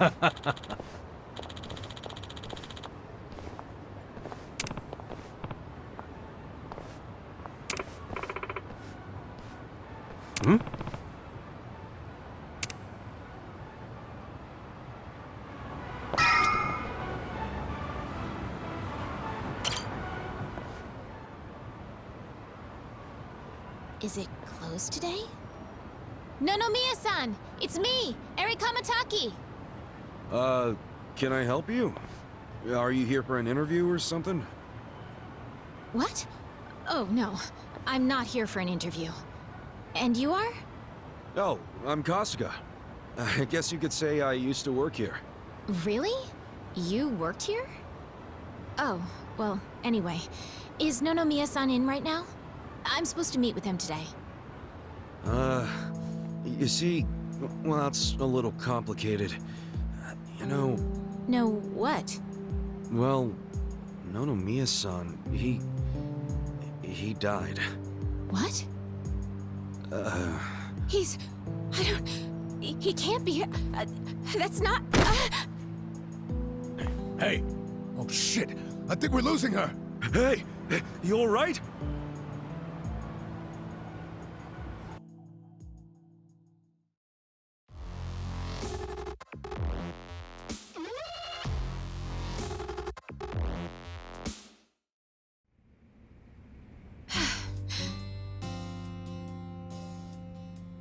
Hmm? Is it closed today? Nonomiya-san! It's me, Eri Kamataki! Can I help you? Are you here for an interview or something? What? Oh, no. I'm not here for an interview. And you are? Oh, I'm Kasuga. I guess you could say I used to work here. Really? You worked here? Oh, well, anyway. Is Nonomiya-san in right now? I'm supposed to meet with him today. You see, well, it's a little complicated. You know... No, what? Well, Nonomiya-san, he died. What? He's... I don't... He can't be... that's not... Hey! Oh shit! I think we're losing her! Hey! You alright?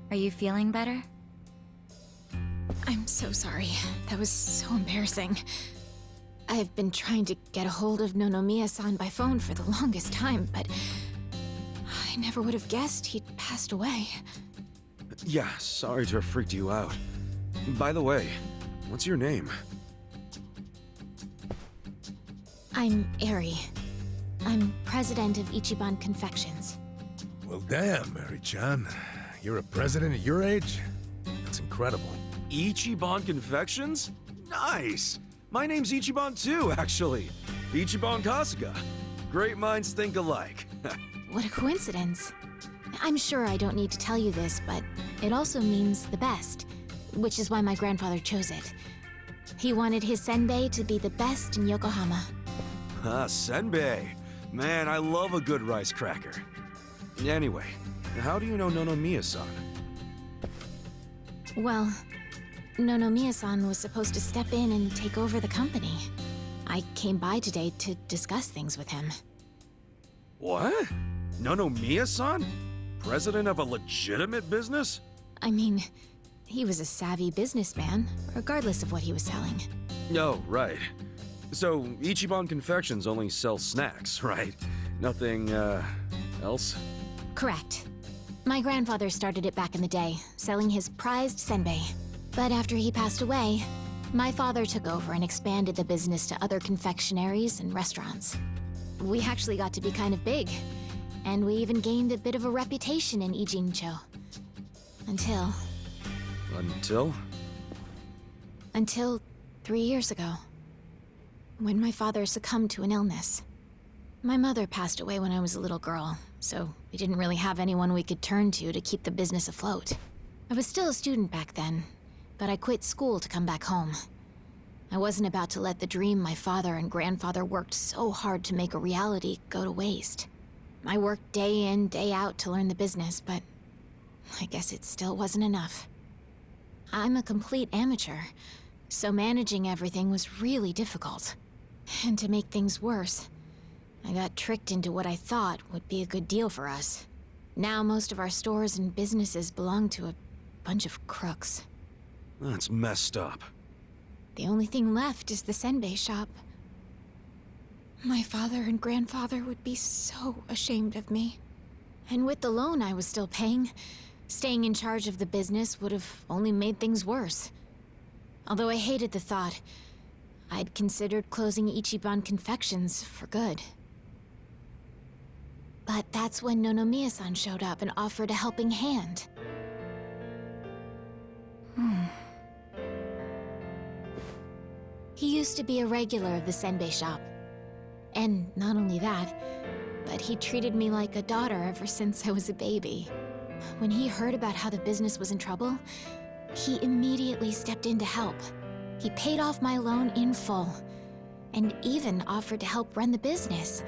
Are you feeling better? I'm so sorry. That was so embarrassing. I've been trying to get a hold of Nonomiya-san by phone for the longest time, but... I never would have guessed he'd passed away. Yeah, sorry to have freaked you out. By the way, what's your name? I'm Eri. I'm president of Ichiban Confections. Well, damn, Mary-chan. You're a president at your age? That's incredible. Ichiban Confections? Nice! My name's Ichiban too, actually. Ichiban Kasuga. Great minds think alike. What a coincidence. I'm sure I don't need to tell you this, but it also means the best, which is why my grandfather chose it. He wanted his senbei to be the best in Yokohama. Ah, senbei. Man, I love a good rice cracker. Anyway, how do you know Nonomiya-san? Well, Nonomiya-san was supposed to step in and take over the company. I came by today to discuss things with him. What? Nonomiya-san? President of a legitimate business? I mean, he was a savvy businessman, regardless of what he was selling. Oh, right. So, Ichiban Confections only sells snacks, right? Nothing, else? Correct. My grandfather started it back in the day, selling his prized senbei. But after he passed away, my father took over and expanded the business to other confectionaries and restaurants. We actually got to be kind of big, and we even gained a bit of a reputation in Ijincho. Until... Until 3 years ago, when my father succumbed to an illness. My mother passed away when I was a little girl, so we didn't really have anyone we could turn to keep the business afloat. I was still a student back then, but I quit school to come back home. I wasn't about to let the dream my father and grandfather worked so hard to make a reality go to waste. I worked day in, day out to learn the business, but I guess it still wasn't enough. I'm a complete amateur, so managing everything was really difficult. And to make things worse, I got tricked into what I thought would be a good deal for us. Now most of our stores and businesses belong to a bunch of crooks. That's messed up. The only thing left is the senbei shop. My father and grandfather would be so ashamed of me. And with the loan I was still paying, staying in charge of the business would have only made things worse. Although I hated the thought, I'd considered closing Ichiban Confections for good. But that's when Nonomiya-san showed up and offered a helping hand. He used to be a regular of the senbei shop. And not only that, but he treated me like a daughter ever since I was a baby. When he heard about how the business was in trouble, he immediately stepped in to help. He paid off my loan in full, and even offered to help run the business,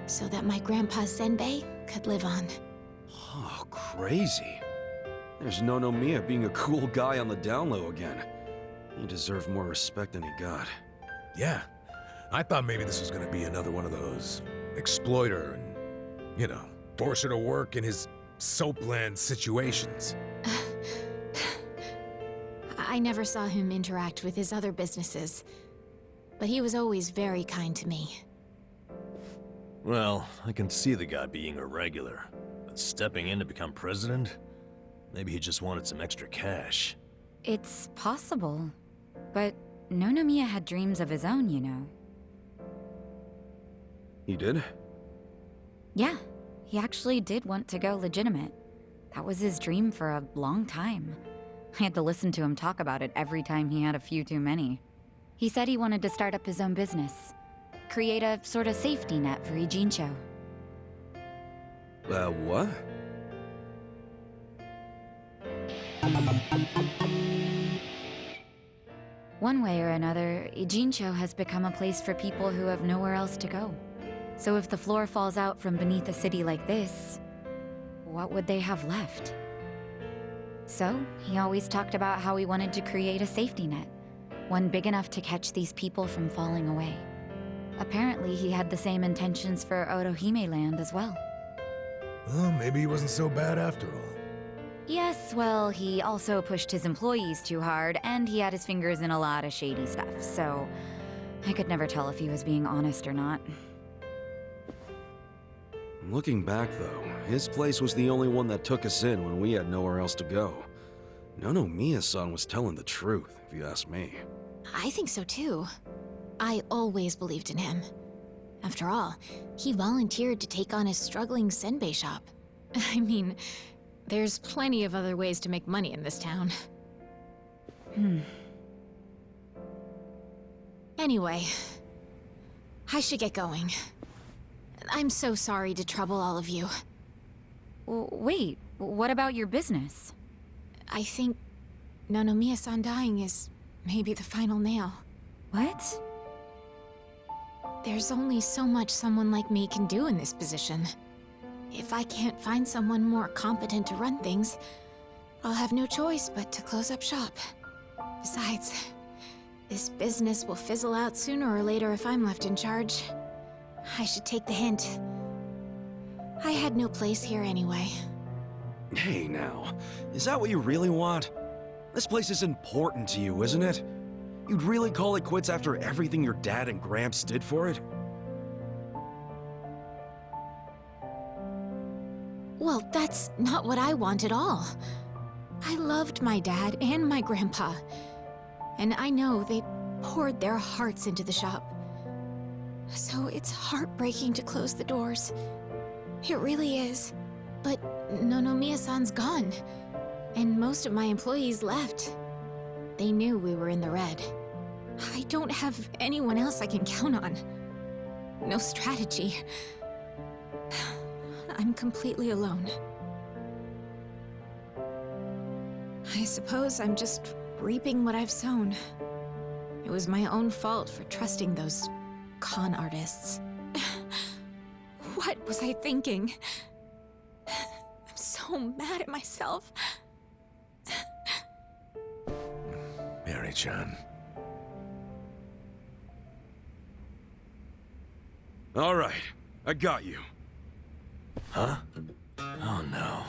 so that my grandpa Senbei could live on. Oh, crazy. There's Nonomiya being a cool guy on the down low again. He deserved more respect than he got. Yeah. I thought maybe this was gonna be another one of those exploiter and, you know, force her to work in his soapland situations. I never saw him interact with his other businesses, but he was always very kind to me. Well, I can see the guy being irregular, but stepping in to become president? Maybe he just wanted some extra cash. It's possible. But Nonomiya had dreams of his own, you know. He did? Yeah, he actually did want to go legitimate. That was his dream for a long time. I had to listen to him talk about it every time he had a few too many. He said he wanted to start up his own business. Create a sort of safety net for Ijincho. What? One way or another, Ijincho has become a place for people who have nowhere else to go. So if the floor falls out from beneath a city like this, what would they have left? So, he always talked about how he wanted to create a safety net, one big enough to catch these people from falling away. Apparently, he had the same intentions for Orohime Land as well. Well, maybe he wasn't so bad after all. Yes, well, he also pushed his employees too hard, and he had his fingers in a lot of shady stuff, so I could never tell if he was being honest or not. Looking back, though, his place was the only one that took us in when we had nowhere else to go. Nonomiya-san was telling the truth, if you ask me. I think so too. I always believed in him. After all, he volunteered to take on his struggling senbei shop. I mean, there's plenty of other ways to make money in this town. Anyway, I should get going. I'm so sorry to trouble all of you. Wait, what about your business? I think Nonomiya-san dying is maybe the final nail. What? There's only so much someone like me can do in this position. If I can't find someone more competent to run things, I'll have no choice but to close up shop. Besides, this business will fizzle out sooner or later if I'm left in charge. I should take the hint. I had no place here anyway. Hey now, is that what you really want? This place is important to you, isn't it? You'd really call it quits after everything your dad and Gramps did for it? Well, that's not what I want at all. I loved my dad and my grandpa, and I know they poured their hearts into the shop. So it's heartbreaking to close the doors. It really is. But Nonomiya-san's gone, and most of my employees left. They knew we were in the red. I don't have anyone else I can count on. No strategy. I'm completely alone. I suppose I'm just reaping what I've sown. It was my own fault for trusting those con artists. What was I thinking? I'm so mad at myself. Mary-chan. All right, I got you. Huh? Oh no.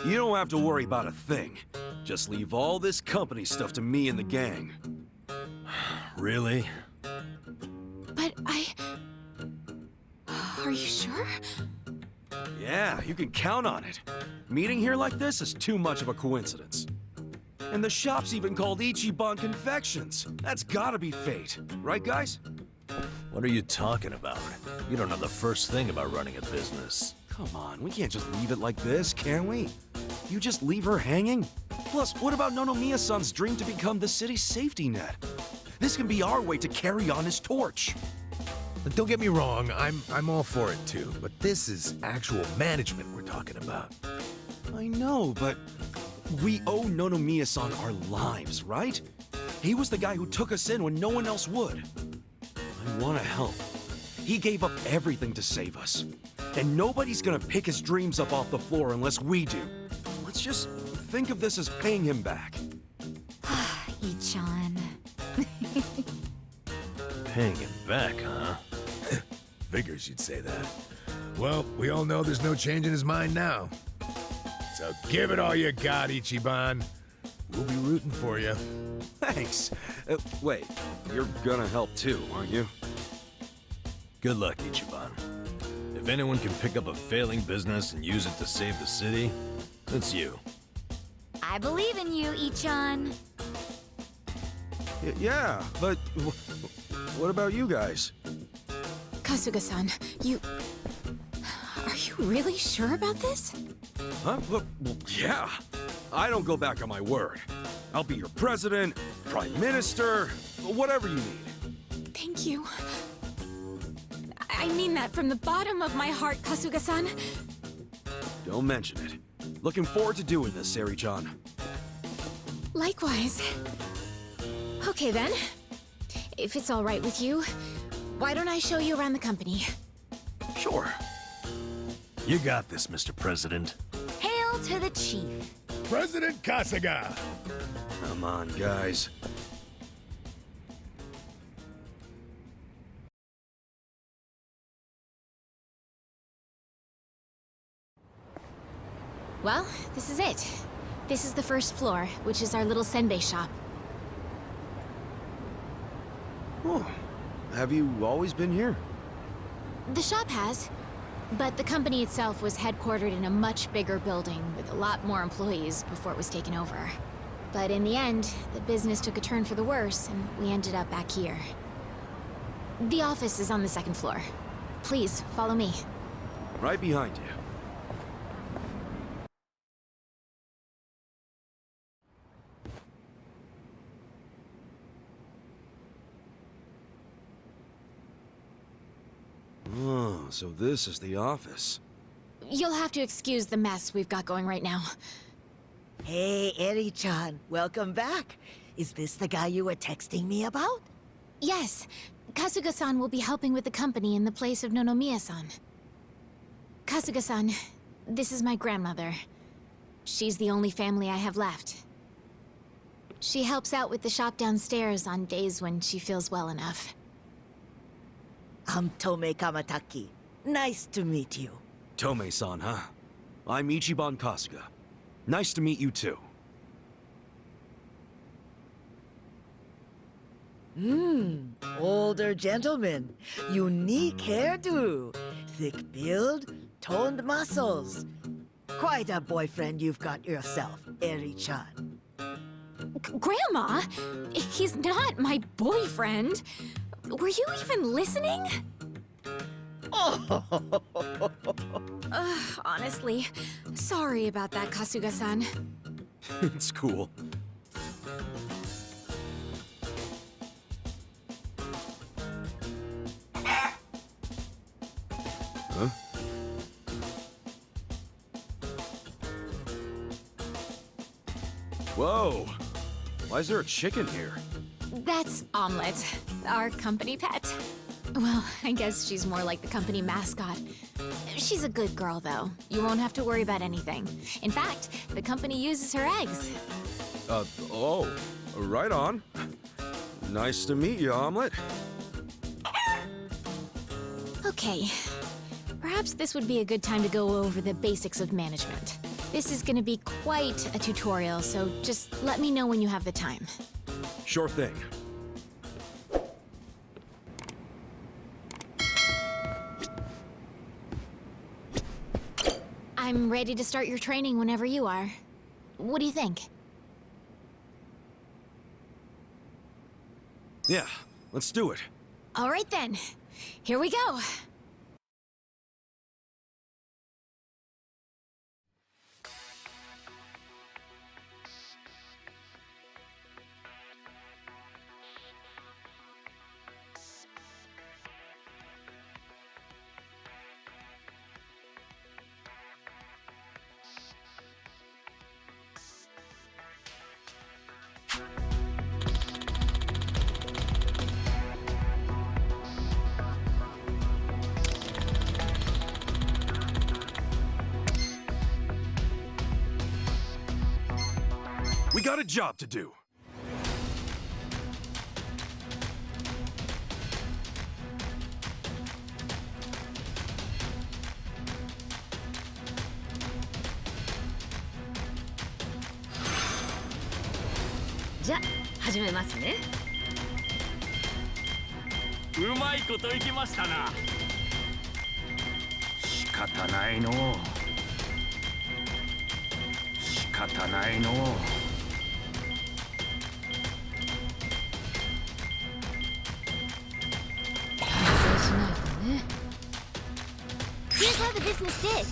You don't have to worry about a thing. Just leave all this company stuff to me and the gang. Really? But Are you sure? Yeah, you can count on it. Meeting here like this is too much of a coincidence. And the shop's even called Ichiban Confections. That's gotta be fate, right guys? What are you talking about? You don't know the first thing about running a business. Come on, we can't just leave it like this, can we? You just leave her hanging? Plus, what about Nonomiya-san's dream to become the city's safety net? This can be our way to carry on his torch. Don't get me wrong, I'm all for it too, but this is actual management we're talking about. I know, but we owe Nonomiya-san our lives, right? He was the guy who took us in when no one else would. I want to help. He gave up everything to save us. And nobody's gonna pick his dreams up off the floor unless we do. Let's just think of this as paying him back. Ichan. Paying him back, huh? Figures you'd say that. Well, we all know there's no change in his mind now. So give it all you got, Ichiban. We'll be rooting for you. Thanks. Wait, you're gonna help too, aren't you? Good luck, Ichiban. If anyone can pick up a failing business and use it to save the city, it's you. I believe in you, Ichan. Yeah, but what about you guys? Kasuga-san, you... Are you really sure about this? Huh? Well, yeah. I don't go back on my word. I'll be your president, prime minister, whatever you need. Thank you. I mean that from the bottom of my heart, Kasuga-san. Don't mention it. Looking forward to doing this, Sari-chan. Likewise. Okay then. If it's all right with you, why don't I show you around the company? Sure. You got this, Mr. President. Hail to the chief. President Kasuga! Come on, guys. Well, this is it. This is the first floor, which is our little senbei shop. Oh, have you always been here? The shop has, but the company itself was headquartered in a much bigger building with a lot more employees before it was taken over. But in the end, the business took a turn for the worse, and we ended up back here. The office is on the second floor. Please, follow me. Right behind you. Oh, so this is the office. You'll have to excuse the mess we've got going right now. Hey, Eri-chan, welcome back. Is this the guy you were texting me about? Yes, Kasuga-san will be helping with the company in the place of Nonomiya-san. Kasuga-san, this is my grandmother. She's the only family I have left. She helps out with the shop downstairs on days when she feels well enough. I'm Tome Kamataki. Nice to meet you. Tome-san, huh? I'm Ichiban Kasuga. Nice to meet you too. Older gentleman. Unique hairdo. Thick build, toned muscles. Quite a boyfriend you've got yourself, Eri-chan. Grandma? He's not my boyfriend. Were you even listening? Oh, Honestly, sorry about that, Kasuga-san. It's cool. Huh? Whoa! Why is there a chicken here? That's Omelette, our company pet. Well, I guess she's more like the company mascot. She's a good girl, though. You won't have to worry about anything. In fact, the company uses her eggs. Oh, right on. Nice to meet you, Omelette. Okay. Perhaps this would be a good time to go over the basics of management. This is gonna be quite a tutorial, so just let me know when you have the time. Sure thing. I'm ready to start your training whenever you are. What do you think? Yeah, let's do it. All right then. Here we go. We got a job to do. Here's how the business did.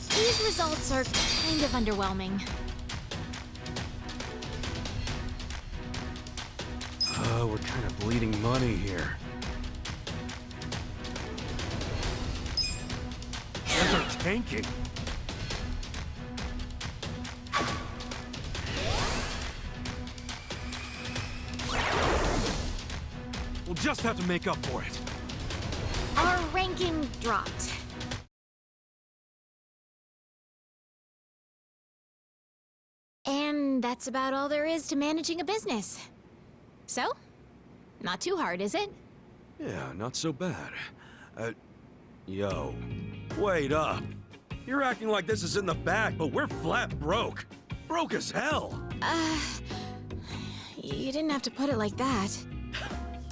These results are kind of underwhelming. We're kind of bleeding money here. Things are tanking. We'll just have to make up for it. Our ranking dropped. And that's about all there is to managing a business. So, not too hard, is it? Yeah, not so bad. Yo, wait up. You're acting like this is in the bag, but we're flat broke. Broke as hell. You didn't have to put it like that.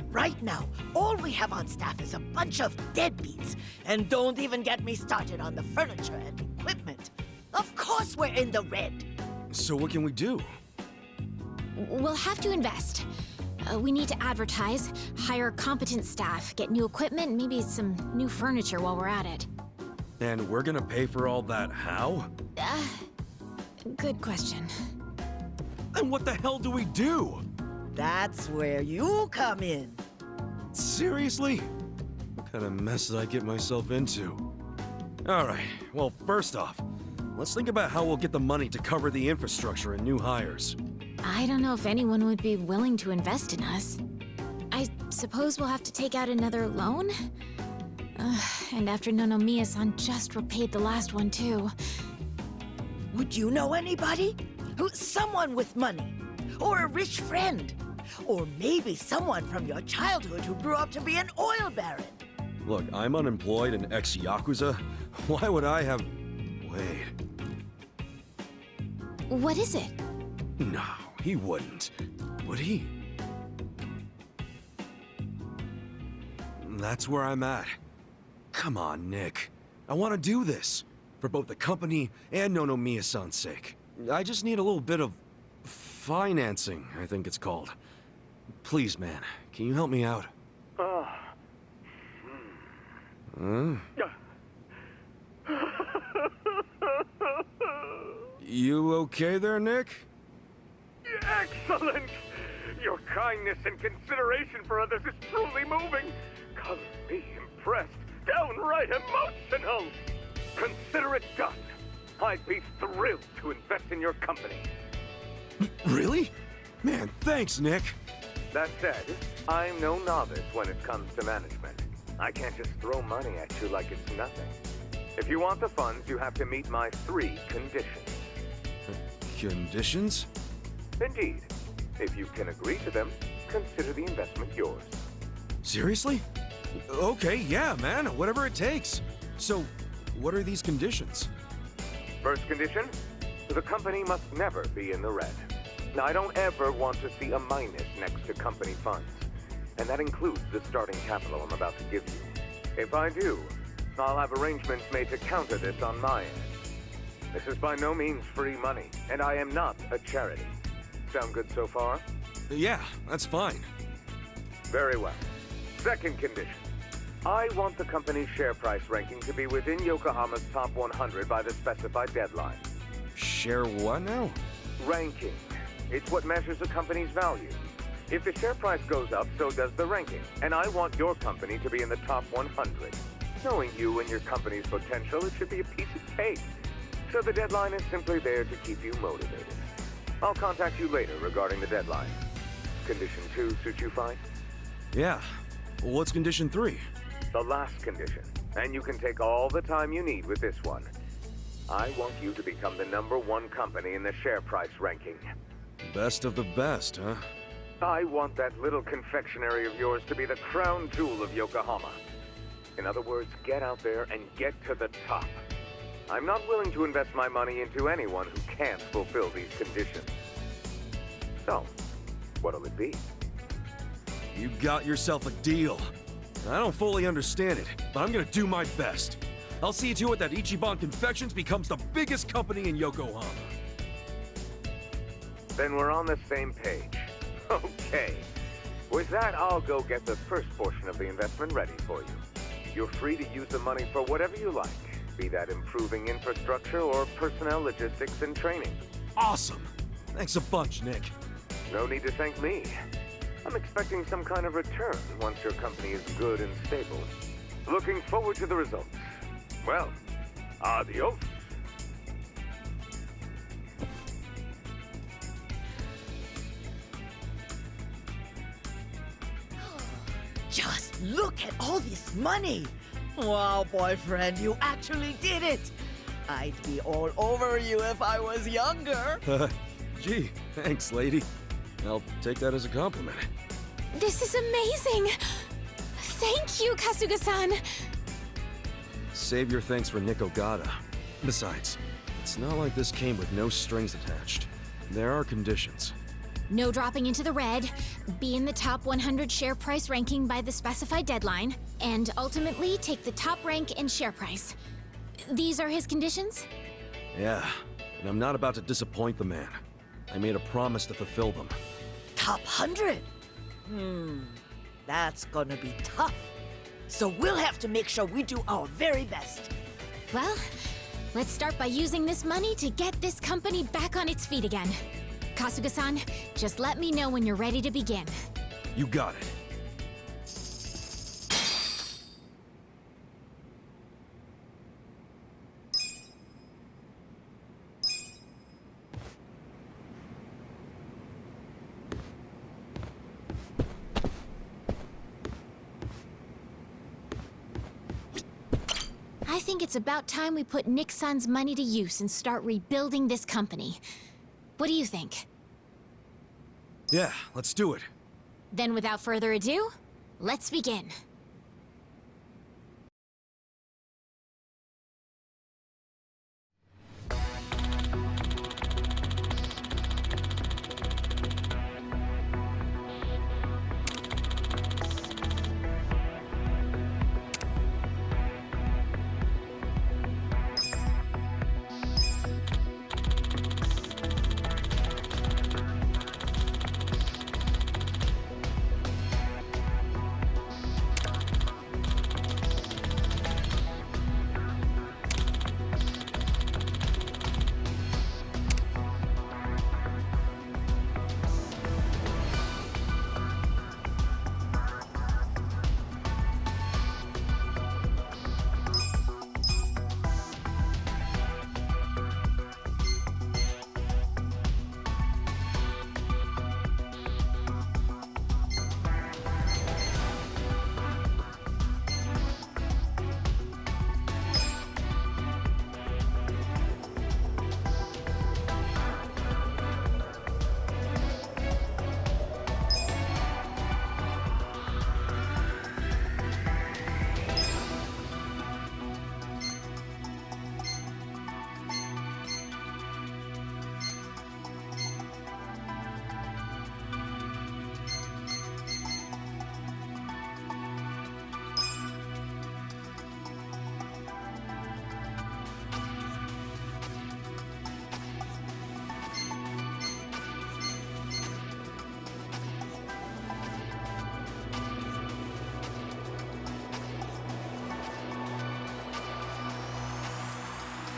Right now, all we have on staff is a bunch of deadbeats. And don't even get me started on the furniture and equipment. Of course we're in the red. So what can we do? We'll have to invest. We need to advertise, hire competent staff, get new equipment, maybe some new furniture while we're at it. And we're gonna pay for all that how? Good question. And what the hell do we do? That's where you come in. Seriously? What kind of mess did I get myself into? Alright, well, first off, let's think about how we'll get the money to cover the infrastructure and new hires. I don't know if anyone would be willing to invest in us. I suppose we'll have to take out another loan? And after Nonomiya-san just repaid the last one, too. Would you know anybody? Someone with money? Or a rich friend? Or maybe someone from your childhood who grew up to be an oil baron? Look, I'm unemployed and ex-Yakuza. Why would I have... Wait. What is it? No, he wouldn't. Would he? That's where I'm at. Come on, Nick. I want to do this. For both the company and Nonomiya-san's sake. I just need a little bit of... financing, I think it's called. Please, man, can you help me out? Huh? You okay there, Nick? Excellent! Your kindness and consideration for others is truly moving. Color me impressed, downright emotional. Consider it done. I'd be thrilled to invest in your company. Really? Man, thanks, Nick. That said, I'm no novice when it comes to management. I can't just throw money at you like it's nothing. If you want the funds, you have to meet my 3 conditions. Conditions? Indeed. If you can agree to them, consider the investment yours. Seriously? Okay, yeah, man, whatever it takes. So, what are these conditions? First condition, the company must never be in the red. Now, I don't ever want to see a minus next to company funds. And that includes the starting capital I'm about to give you. If I do, I'll have arrangements made to counter this on my end. This is by no means free money, and I am not a charity. Sound good so far? Yeah, that's fine. Very well. Second condition. I want the company's share price ranking to be within Yokohama's top 100 by the specified deadline. Share what now? Ranking. It's what measures a company's value. If the share price goes up, so does the ranking. And I want your company to be in the top 100. Knowing you and your company's potential, it should be a piece of cake. So the deadline is simply there to keep you motivated. I'll contact you later regarding the deadline. Condition 2 suit you fine? Yeah. What's condition 3? The last condition. And you can take all the time you need with this one. I want you to become the #1 company in the share price ranking. Best of the best, huh? I want that little confectionery of yours to be the crown jewel of Yokohama. In other words, get out there and get to the top. I'm not willing to invest my money into anyone who can't fulfill these conditions. So, what'll it be? You got yourself a deal. I don't fully understand it, but I'm gonna do my best. I'll see to it that Ichiban Confections becomes the biggest company in Yokohama. Then we're on the same page. Okay. With that, I'll go get the first portion of the investment ready for you. You're free to use the money for whatever you like, be that improving infrastructure or personnel logistics and training. Awesome! Thanks a bunch, Nick. No need to thank me. I'm expecting some kind of return once your company is good and stable. Looking forward to the results. Well, adios. Just look at all this money! Wow, boyfriend, you actually did it! I'd be all over you if I was younger. Gee, thanks, lady. I'll take that as a compliment. This is amazing! Thank you, Kasuga-san! Save your thanks for Nick Ogata. Besides, it's not like this came with no strings attached. There are conditions. No dropping into the red, be in the top 100 share price ranking by the specified deadline, and ultimately take the top rank in share price. These are his conditions? Yeah, and I'm not about to disappoint the man. I made a promise to fulfill them. Top 100? That's gonna be tough. So we'll have to make sure we do our very best. Well, let's start by using this money to get this company back on its feet again. Kasuga-san, just let me know when you're ready to begin. You got it. I think it's about time we put Nick-san's money to use and start rebuilding this company. What do you think? Yeah, let's do it. Then without further ado, let's begin.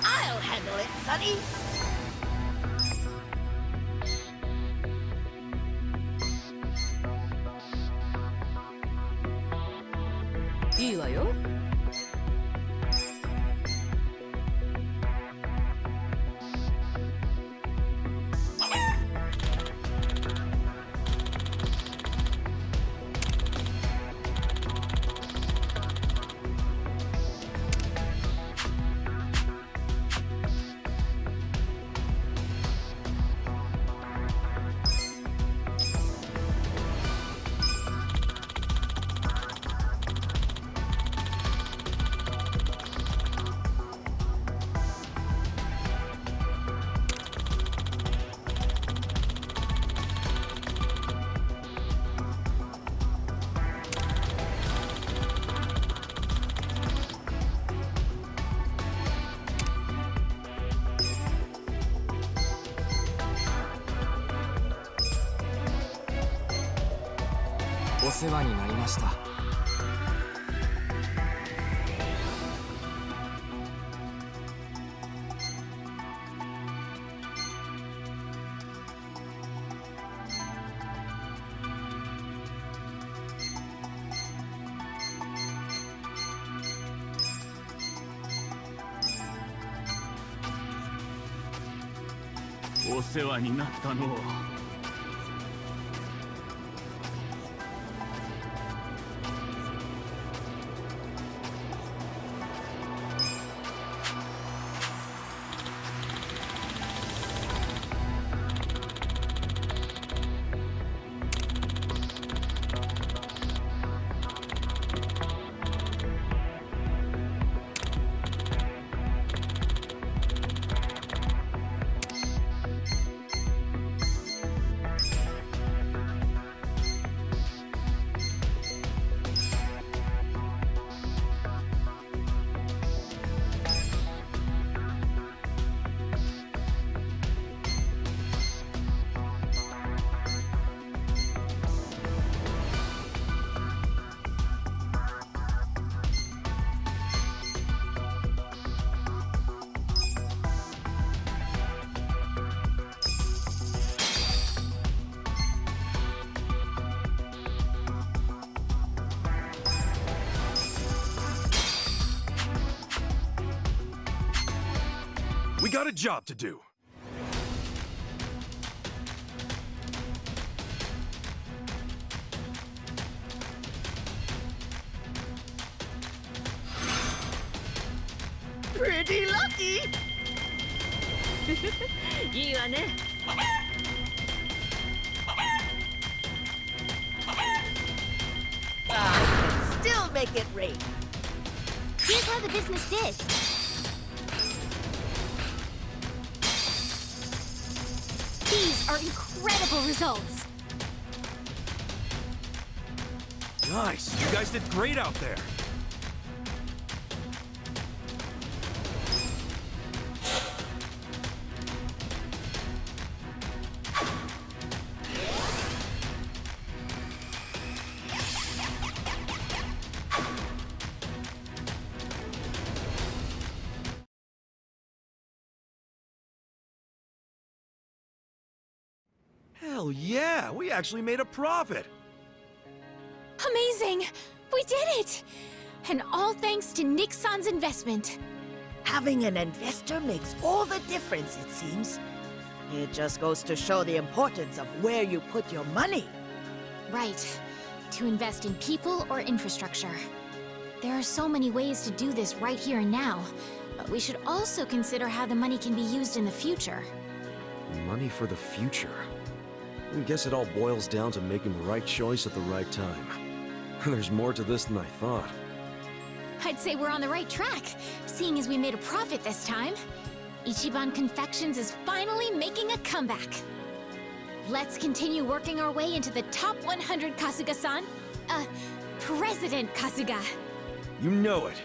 I'll handle it, Sonny. お世話になりました。お世話になったのう。We got a job to do. Pretty lucky! いいわね。Still make it rain. Here's how the business did. These are incredible results. Nice. You guys did great out there. Hell yeah, we actually made a profit. Amazing! We did it! And all thanks to Nick-san's investment. Having an investor makes all the difference, it seems. It just goes to show the importance of where you put your money. Right. To invest in people or infrastructure. There are so many ways to do this right here and now, but we should also consider how the money can be used in the future. Money for the future. I guess it all boils down to making the right choice at the right time. There's more to this than I thought. I'd say we're on the right track, seeing as we made a profit this time. Ichiban Confections is finally making a comeback. Let's continue working our way into the top 100, Kasuga-san. President Kasuga. You know it.